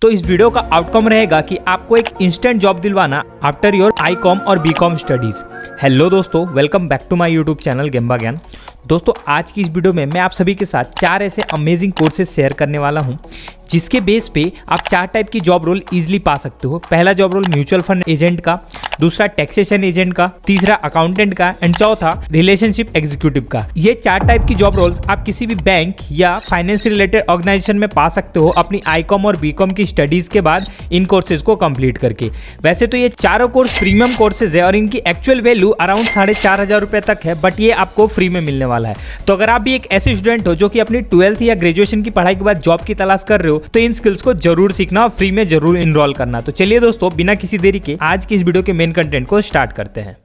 तो इस वीडियो का आउटकम रहेगा कि आपको एक इंस्टेंट जॉब दिलवाना आफ्टर योर आईकॉम और बीकॉम स्टडीज। हेलो दोस्तों, welcome back to my YouTube channel Gemba Gyan. दोस्तों, आज की इस वीडियो में मैं आप सभी के साथ 4 ऐसे अमेजिंग कोर्सेज शेयर करने वाला हूं जिसके बेस पे आप 4 टाइप की जॉब रोल इजीली पा सकते हो। पहला job role mutual fund agent का, दूसरा टैक्सेशन एजेंट का, तीसरा अकाउंटेंट का एंड चौथा रिलेशनशिप एग्जीक्यूटिव का। ये 4 टाइप की जॉब रोल्स आप किसी भी बैंक या फाइनेंस से रिलेटेड ऑर्गेनाइजेशन में पा सकते हो अपनी आईकॉम और बीकॉम की स्टडीज के बाद इन कोर्सेज को कंप्लीट करके। वैसे तो ये चारों कोर्स प्रीमियम कोर्सेज है और इनकी एक्चुअल वैल्यू अराउंड 4,500 रुपए तक है, बट ये आपको फ्री में मिलने वाला है। तो अगर आप भी एक ऐसे स्टूडेंट हो जो कि अपनी 12th या ग्रेजुएशन की पढ़ाई के बाद जॉब की तलाश कर रहे हो, तो इन स्किल्स को जरूर सीखना और फ्री में जरूर इनरोल करना। तो चलिए दोस्तों, बिना किसी देरी के आज की इस वीडियो के मेन कंटेंट को स्टार्ट करते हैं।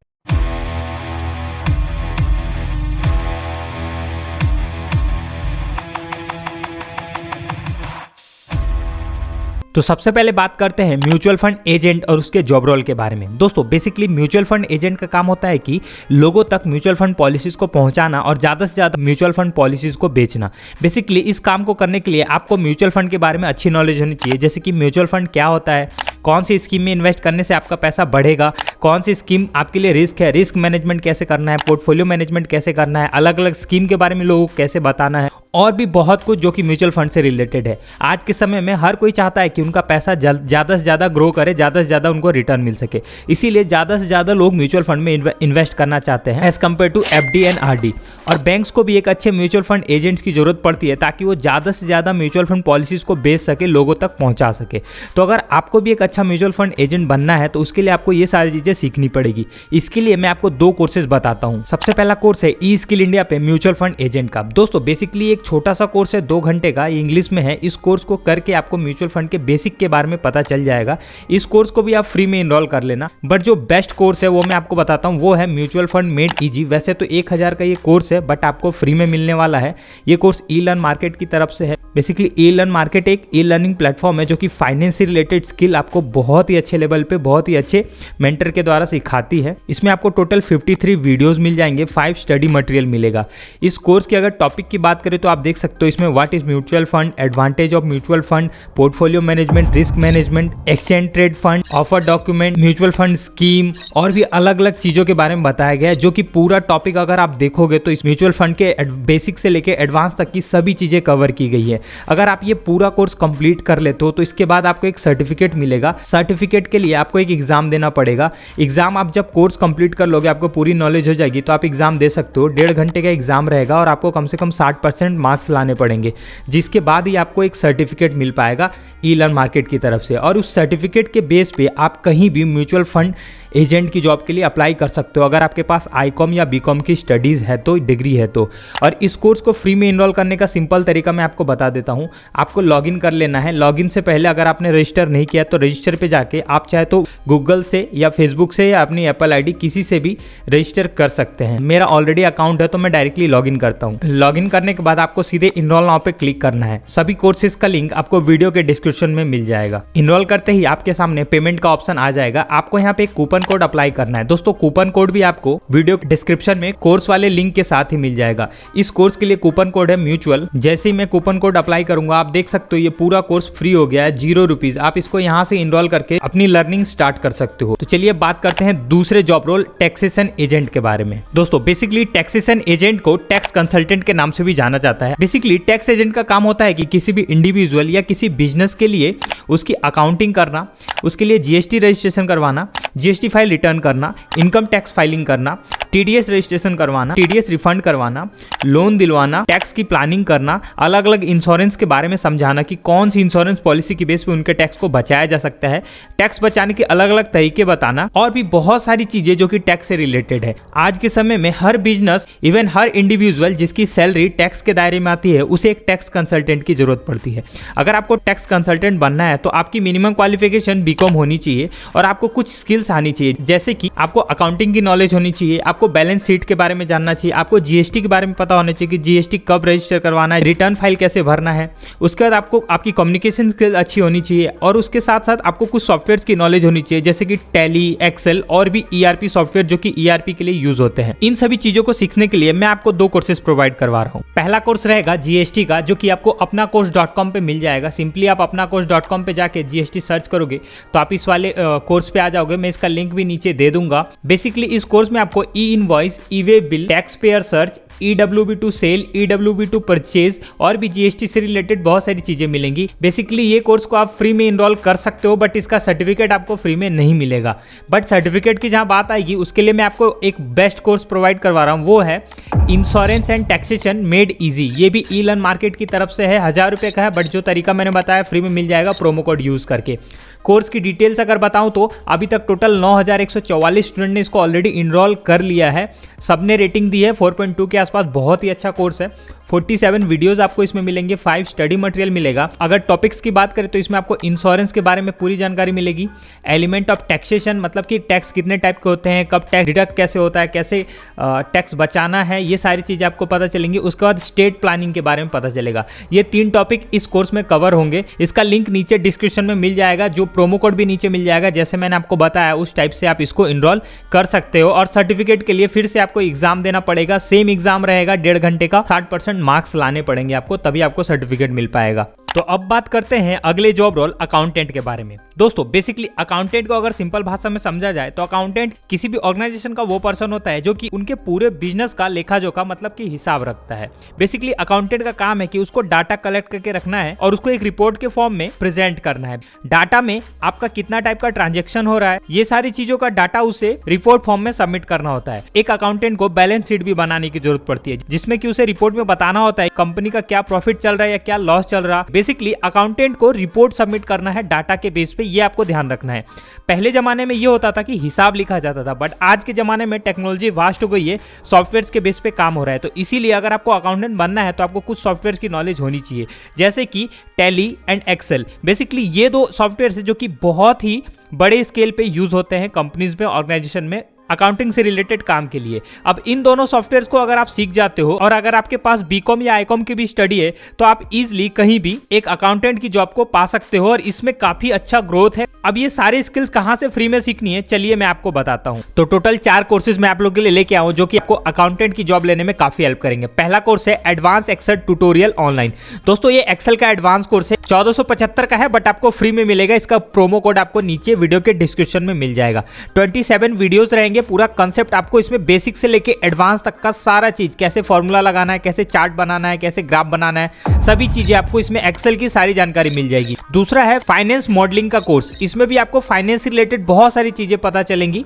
तो सबसे पहले बात करते हैं म्यूचुअल फंड एजेंट और उसके जॉब रोल के बारे में। दोस्तों, बेसिकली म्यूचुअल फंड एजेंट का काम होता है कि लोगों तक म्यूचुअल फंड पॉलिसीज को पहुंचाना और ज़्यादा से ज़्यादा म्यूचुअल फंड पॉलिसीज को बेचना। बेसिकली इस काम को करने के लिए आपको म्यूचुअल फंड के बारे में अच्छी नॉलेज होनी चाहिए, जैसे कि म्यूचुअल फंड क्या होता है, कौन सी स्कीम में इन्वेस्ट करने से आपका पैसा बढ़ेगा, कौन सी स्कीम आपके लिए रिस्क है, रिस्क मैनेजमेंट कैसे करना है, पोर्टफोलियो मैनेजमेंट कैसे करना है, अलग अलग स्कीम के बारे में लोगों को कैसे बताना है, और भी बहुत कुछ जो कि म्यूचुअल फंड से रिलेटेड है। आज के समय में हर कोई चाहता है कि उनका पैसा ज़्यादा से ज़्यादा ग्रो करे, ज़्यादा से ज़्यादा उनको रिटर्न मिल सके। इसीलिए ज़्यादा से ज़्यादा लोग म्यूचुअल फंड में इन्वेस्ट करना चाहते हैं as compare to FD and RD। और बैंक्स को भी एक अच्छे म्यूचुअल फंड एजेंट्स की जरूरत पड़ती है ताकि वो ज़्यादा से ज़्यादा म्यूचुअल फंड पॉलिसीज़ को बेच सके, लोगों तक पहुँचा सके। तो अगर आपको भी एक अच्छा म्यूचुअल फंड एजेंट बनना है तो उसके लिए आपको ये सारी चीज़ें सीखनी पड़ेगी। इसके लिए मैं आपको 2 कोर्सेज बताता हूँ। सबसे पहला कोर्स है ई स्किल इंडिया पे म्यूचुअल फंड एजेंट का। दोस्तों, बेसिकली एक छोटा सा कोर्स है, 2 घंटे का, ये इंग्लिश में है। इस कोर्स को करके आपको म्यूचुअल फंड के बेसिक के बारे में पता चल जाएगा। इस कोर्स को भी आप फ्री में इनरोल कर लेना, बट जो बेस्ट कोर्स है वो मैं आपको बताता हूँ, वो है म्यूचुअल फंड मेड इजी। वैसे तो 1000 का ये कोर्स है, बट आपको फ्री में मिलने वाला है। ये कोर्स ई लर्न मार्केट की तरफ से है। बेसिकली ई लर्न मार्केट एक ई लर्निंग प्लेटफॉर्म है जो कि फाइनेंस से रिलेटेड स्किल आपको बहुत ही अच्छे लेवल पे, बहुत ही अच्छे मेंटर के द्वारा सिखाती है। इसमें आपको टोटल 53 वीडियोस मिल जाएंगे, 5 स्टडी मटेरियल मिलेगा। इस कोर्स की अगर टॉपिक की बात करें तो आप देख सकते हो इसमें what is mutual fund, advantage of mutual fund, portfolio management, risk management, exchange trade fund, offer document, mutual fund scheme और भी अलग अलग चीजों के बारे में बताया गया है। जो कि पूरा टॉपिक अगर आप देखोगे तो इस म्यूचुअल फंड के बेसिक से लेके एडवांस तक की सभी चीजें कवर की गई है। अगर आप ये पूरा कोर्स कंप्लीट कर लेते हो तो इसके बाद आपको एक सर्टिफिकेट मिलेगा। सर्टिफिकेट के लिए आपको एक एग्जाम देना पड़ेगा। एग्जाम आप जब कोर्स कंप्लीट कर लोगे, आपको पूरी नॉलेज हो जाएगी, तो आप एग्जाम दे सकते हो। 1.5 घंटे का एग्जाम रहेगा और आपको कम से कम 60% मार्क्स लाने पड़ेंगे, जिसके बाद ही आपको एक सर्टिफिकेट मिल पाएगा ई लर्न मार्केट की तरफ से। और उस सर्टिफिकेट के बेस पे आप कहीं भी म्यूचुअल फंड एजेंट की जॉब के लिए अप्लाई कर सकते हो, अगर आपके पास आईकॉम या बीकॉम की स्टडीज़ है तो, डिग्री है तो। और इस कोर्स को फ्री में इनरोल करने का सिंपल तरीका मैं आपको बता देता हूँ। आपको लॉगिन कर लेना है। लॉगिन से पहले अगर आपने रजिस्टर नहीं किया तो रजिस्टर पे जाके आप चाहे तो गूगल से या फेसबुक से या अपनी एप्पल ID किसी से भी रजिस्टर कर सकते हैं। मेरा ऑलरेडी अकाउंट है तो मैं डायरेक्टली लॉगिन करता हूँ। लॉगिन करने के बाद आपको सीधे इनरोल नाउ पे क्लिक करना है। सभी कोर्सेज का लिंक आपको वीडियो के डिस्क्रिप्शन में मिल जाएगा। इनरोल करते ही आपके सामने पेमेंट का ऑप्शन आ जाएगा। आपको यहाँ पे एक कूपन कोड अप्लाई करना है। दोस्तों, कूपन कोड भी आपको वीडियो डिस्क्रिप्शन में कोर्स वाले लिंक के साथ ही मिल जाएगा। इस कोर्स के लिए कूपन कोड है म्यूचुअल। जैसे ही मैं कूपन कोड अप्लाई करूंगा, आप देख सकते हो ये पूरा कोर्स फ्री हो गया है, 0 रुपीज। आप इसको यहाँ से इनरोल करके अपनी लर्निंग स्टार्ट कर सकते हो। तो चलिए बात करते हैं दूसरे जॉब रोल टैक्सेशन एजेंट के बारे में। दोस्तों, बेसिकली टैक्सेशन एजेंट को टैक्स कंसल्टेंट के नाम से भी जाना जाता है। बेसिकली टैक्स एजेंट का काम होता है कि किसी भी इंडिविजुअल या किसी बिजनेस के लिए उसकी अकाउंटिंग करना, उसके लिए GST रजिस्ट्रेशन करवाना, GST फाइल रिटर्न करना, इनकम टैक्स फाइलिंग करना, TDS रजिस्ट्रेशन करवाना, TDS रिफंड करवाना, लोन दिलवाना, टैक्स की प्लानिंग करना, अलग अलग इंश्योरेंस के बारे में समझाना कि कौन सी इंश्योरेंस पॉलिसी की बेस पे उनके टैक्स को बचाया जा सकता है, टैक्स बचाने के अलग अलग तरीके बताना, और भी बहुत सारी चीजें जो कि टैक्स से रिलेटेड है। आज के समय में हर बिजनेस, इवन हर इंडिविजुअल जिसकी सैलरी टैक्स के दायरे में आती है, उसे एक टैक्स कंसल्टेंट की जरूरत पड़ती है। अगर आपको टैक्स कंसल्टेंट बनना है तो आपकी मिनिमम क्वालिफिकेशन बीकॉम होनी चाहिए और आपको कुछ स्किल्स आनी चाहिए, जैसे कि आपको अकाउंटिंग की नॉलेज होनी चाहिए, आपको बैलेंस शीट के बारे में जानना चाहिए, आपको जीएसटी के बारे में पता होना चाहिए कि जीएसटी कब रजिस्टर करवाना है, रिटर्न फाइल कैसे भरना है। उसके बाद आपको आपकी कम्युनिकेशन स्किल अच्छी होनी चाहिए और उसके साथ साथ आपको कुछ सॉफ्टवेयर की नॉलेज होनी चाहिए, जैसे कि टैली, एक्सेल और भी ईआरपी सॉफ्टवेयर जो कि ईआरपी के लिए यूज होते हैं। इन सभी चीजों को सीखने के लिए मैं आपको 2 कोर्सेज प्रोवाइड करवा रहा हूँ। पहला कोर्स रहेगा जीएसटी का, जो कि आपको अपनाकोर्स.com पे मिल जाएगा। सिंपली आप अपनाकोर्स.com पे जाके जीएसटी सर्च करोगे तो आप इस वाले कोर्स पे आ जाओगे। मैं इसका लिंक भी नीचे दे दूंगा। बेसिकली इस कोर्स में आपको E invoice, E way bill, taxpayer search, EWB to sale, EWB to purchase और भी जीएसटी से रिलेटेड बहुत सारी चीजें मिलेंगी। बेसिकली ये कोर्स को आप फ्री में इनरोल कर सकते हो, बट इसका सर्टिफिकेट आपको फ्री में नहीं मिलेगा। बट सर्टिफिकेट की जहां बात आएगी उसके लिए मैं आपको एक बेस्ट कोर्स प्रोवाइड करवा रहा हूं, वो है insurance and taxation made easy. ये भी ई लर्न मार्केट की तरफ से है, 1000 रुपये का है, बट जो तरीका मैंने बताया फ्री में मिल जाएगा प्रोमो कोड यूज करके। कोर्स की डिटेल्स अगर बताऊं तो अभी तक टोटल 9144 स्टूडेंट ने इसको ऑलरेडी इनरोल कर लिया है। सबने रेटिंग दी है 4.2 के आसपास। बहुत ही अच्छा कोर्स है। 47 वीडियोस आपको इसमें मिलेंगे, 5 स्टडी मटेरियल मिलेगा। अगर टॉपिक्स की बात करें तो इसमें आपको इंश्योरेंस के बारे में पूरी जानकारी मिलेगी, एलिमेंट ऑफ टैक्सेशन मतलब कि टैक्स कितने टाइप के होते हैं, कब टैक्स डिडक्ट कैसे होता है, कैसे टैक्स बचाना है, ये सारी चीज़ें आपको पता चलेंगी। उसके बाद स्टेट प्लानिंग के बारे में पता चलेगा। ये 3 टॉपिक इस कोर्स में कवर होंगे। इसका लिंक नीचे डिस्क्रिप्शन में मिल जाएगा, जो प्रोमो कोड भी नीचे मिल जाएगा। जैसे मैंने आपको बताया उस टाइप से आप इसको इनरोल कर सकते हो। और सर्टिफिकेट के लिए फिर से आपको एग्जाम देना पड़ेगा। सेम एग्जाम रहेगा 1.5 घंटे का, 60% मार्क्स लाने पड़ेंगे आपको, तभी आपको सर्टिफिकेट मिल पाएगा। तो अब बात करते हैं अगले जॉब रोल अकाउंटेंट के बारे में। दोस्तों बेसिकली अकाउंटेंट को अगर सिंपल भाषा में समझा जाए तो अकाउंटेंट किसी भी ऑर्गेनाइजेशन का वो पर्सन होता है जो कि उनके पूरे बिजनेस का लेखा जोखा मतलब कि हिसाब रखता है। बेसिकली अकाउंटेंट का काम है कि उसको डाटा कलेक्ट करके रखना है और उसको एक रिपोर्ट के फॉर्म में प्रेजेंट करना है। डाटा में आपका कितना टाइप का ट्रांजेक्शन हो रहा है, ये सारी चीजों का डाटा उसे रिपोर्ट फॉर्म में सबमिट करना होता है। एक अकाउंटेंट को बैलेंस शीट भी बनाने की जरूरत पड़ती है, जिसमें कि उसे रिपोर्ट में बताना होता है कंपनी का क्या प्रॉफिट चल रहा है या क्या लॉस चल रहा है। बेसिकली अकाउंटेंट को रिपोर्ट सबमिट करना है डाटा के बेस पे, ये आपको ध्यान रखना है। पहले जमाने में ये होता था कि हिसाब लिखा जाता था, बट आज के जमाने में टेक्नोलॉजी वास्ट हो गई है, सॉफ्टवेयर के बेस पे काम हो रहा है। तो इसीलिए अगर आपको अकाउंटेंट बनना है तो आपको कुछ सॉफ्टवेयर की नॉलेज होनी चाहिए, जैसे कि टैली एंड एक्सेल। बेसिकली ये 2 सॉफ्टवेयर है जो कि बहुत ही बड़े स्केल पे यूज होते हैं कंपनीज में, ऑर्गेनाइजेशन में, अकाउंटिंग से रिलेटेड काम के लिए। अब इन दोनों सॉफ्टवेयर्स को अगर आप सीख जाते हो और अगर आपके पास बीकॉम या आईकॉम की भी स्टडी है तो आप इजीली कहीं भी एक अकाउंटेंट की जॉब को पा सकते हो और इसमें काफी अच्छा ग्रोथ है। अब ये सारे स्किल्स कहां से फ्री में सीखनी है, चलिए मैं आपको बताता हूं। तो टोटल 4 कोर्सेज मैं आप लोगों के लिए लेके आऊं जो कि आपको अकाउंटेंट की जॉब लेने में काफी हेल्प करेंगे। पहला कोर्स है एडवांस एक्सेल ट्यूटोरियल ऑनलाइन। दोस्तों ये एक्सेल का एडवांस कोर्स है, 1475 का है, बट आपको फ्री में मिलेगा। इसका प्रोमो कोड आपको नीचे वीडियो के डिस्क्रिप्शन में मिल जाएगा। 27 वीडियोस रहेंगे। पूरा कंसेप्ट आपको इसमें बेसिक से लेके एडवांस तक का सारा चीज, कैसे फॉर्मूला लगाना है, कैसे चार्ट बनाना है, कैसे ग्राफ बनाना है, सभी चीजें आपको इसमें एक्सेल की सारी जानकारी मिल जाएगी। दूसरा है फाइनेंस मॉडलिंग का कोर्स। इसमें भी आपको फाइनेंस से रिलेटेड बहुत सारी चीजें पता चलेंगी,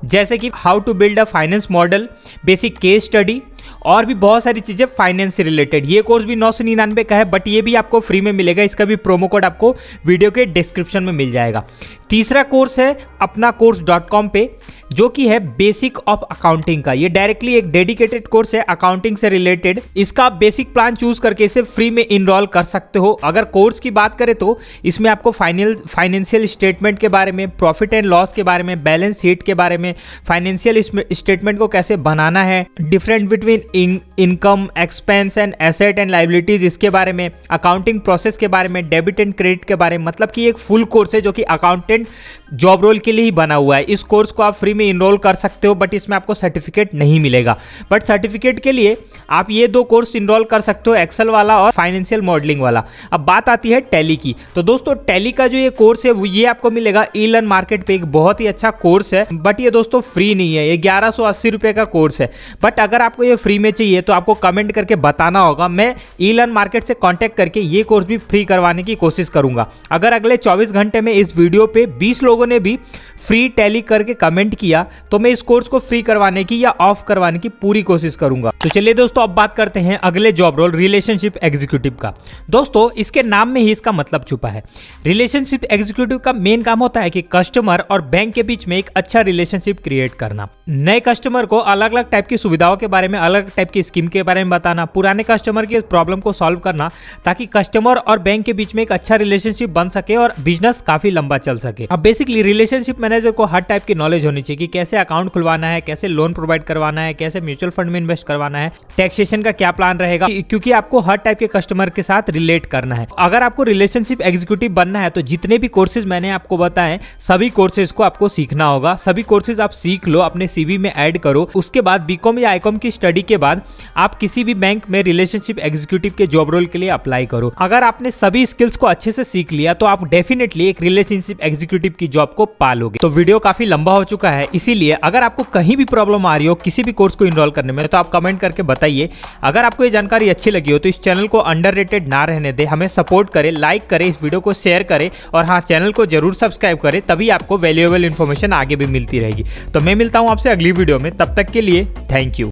जैसे कि how to build a finance model, basic case study और भी बहुत सारी चीजें फाइनेंस से रिलेटेड। ये कोर्स भी 999 का है, बट ये भी आपको फ्री में मिलेगा। इसका भी प्रोमो कोड आपको वीडियो के डिस्क्रिप्शन में मिल जाएगा। तीसरा कोर्स है अपनाकोर्स.com पे, जो कि है बेसिक ऑफ अकाउंटिंग का। ये डायरेक्टली एक डेडिकेटेड कोर्स है अकाउंटिंग से रिलेटेड। इसका आप बेसिक प्लान चूज करके इसे फ्री में इनरोल कर सकते हो। अगर कोर्स की बात करें तो इसमें आपको फाइनेंशियल स्टेटमेंट के बारे में, प्रॉफिट एंड लॉस के बारे में, बैलेंस शीट के बारे में, फाइनेंशियल स्टेटमेंट को कैसे बनाना है, different between income, expense and asset and liabilities, इसके बारे में, अकाउंटिंग प्रोसेस के बारे में, डेबिट एंड क्रेडिट के बारे में। मतलब कि एक फुल कोर्स है जो कि अकाउंटेंट जॉब रोल के लिए ही बना हुआ है। इस कोर्स को आप फ्री में इनरोल कर सकते हो, बट इसमें आपको सर्टिफिकेट नहीं मिलेगा। बट सर्टिफिकेट के लिए आप ये 2 कोर्स इनरोल कर सकते हो, एक्सेल वाला और फाइनेंशियल मॉडलिंग वाला। अब बात आती है टैली की। तो दोस्तों टैली का जो ये कोर्स है वो ये आपको मिलेगा ई लर्न मार्केट पे। एक बहुत ही अच्छा कोर्स है, बट ये दोस्तों फ्री नहीं है। ये 1180 रुपए का कोर्स है। बट अगर आपको ये फ्री में चाहिए तो आपको कमेंट करके बताना होगा। मैं ई लर्न मार्केट से कॉन्टेक्ट करके ये कोर्स भी फ्री करवाने की कोशिश करूंगा। अगर अगले 24 घंटे में इस वीडियो पे 20 लोगों ने भी फ्री टैली करके कमेंट किया तो मैं इस कोर्स को फ्री करवाने की या ऑफ करवाने की पूरी कोशिश करूंगा। तो चलिए दोस्तों अब बात करते हैं अगले जॉब रोल रिलेशनशिप एग्जीक्यूटिव का। दोस्तों इसके नाम में ही इसका मतलब छुपा है। रिलेशनशिप एग्जीक्यूटिव का मेन काम होता है कि कस्टमर और बैंक के बीच में एक अच्छा रिलेशनशिप क्रिएट करना, नए कस्टमर को अलग अलग टाइप की सुविधाओं के बारे में, अलग टाइप की स्कीम के बारे में बताना, पुराने कस्टमर की प्रॉब्लम को सॉल्व करना ताकि कस्टमर और बैंक के बीच में एक अच्छा रिलेशनशिप बन सके और बिजनेस काफी लंबा चल सके। अब बेसिकली रिलेशनशिप मैनेजर को हर टाइप की नॉलेज होनी चाहिए कि कैसे अकाउंट खुलवाना है, कैसे लोन प्रोवाइड करवाना है, कैसे म्यूचुअल फंड में इन्वेस्ट करवाना है, टैक्सेशन का क्या प्लान रहेगा, क्योंकि आपको हर टाइप के कस्टमर के साथ रिलेट करना है। अगर आपको रिलेशनशिप एग्जीक्यूटिव बनना है तो जितने भी कोर्सेज मैंने आपको बताए सभी कोर्सेज को आपको सीखना होगा। सभी कोर्सेज आप सीख लो, अपने सीवी में ऐड करो। उसके बाद बीकॉम या आईकॉम की स्टडी के बाद आप किसी भी बैंक में रिलेशनशिप एग्जीक्यूटिव के जॉब रोल के लिए अप्लाई करो। अगर आपने सभी स्किल्स को अच्छे से सीख लिया तो आप डेफिनेटली एक रिलेशनशिप एग्जीक्यूटिव की जॉब को पालोगे। तो वीडियो काफी लंबा हो चुका है, इसीलिए अगर आपको कहीं भी प्रॉब्लम आ रही हो किसी भी कोर्स को इनरोल करने में तो आप कमेंट करके बताइए। अगर आपको ये जानकारी अच्छी लगी हो तो इस चैनल को अंडररेटेड ना रहने दे, हमें सपोर्ट करें, लाइक करें, इस वीडियो को शेयर करें और हाँ चैनल को जरूर सब्सक्राइब करें, तभी आपको वैल्यूएबल इन्फॉर्मेशन आगे भी मिलती रहेगी। तो मैं मिलता हूँ आपसे अगली वीडियो में, तब तक के लिए थैंक यू।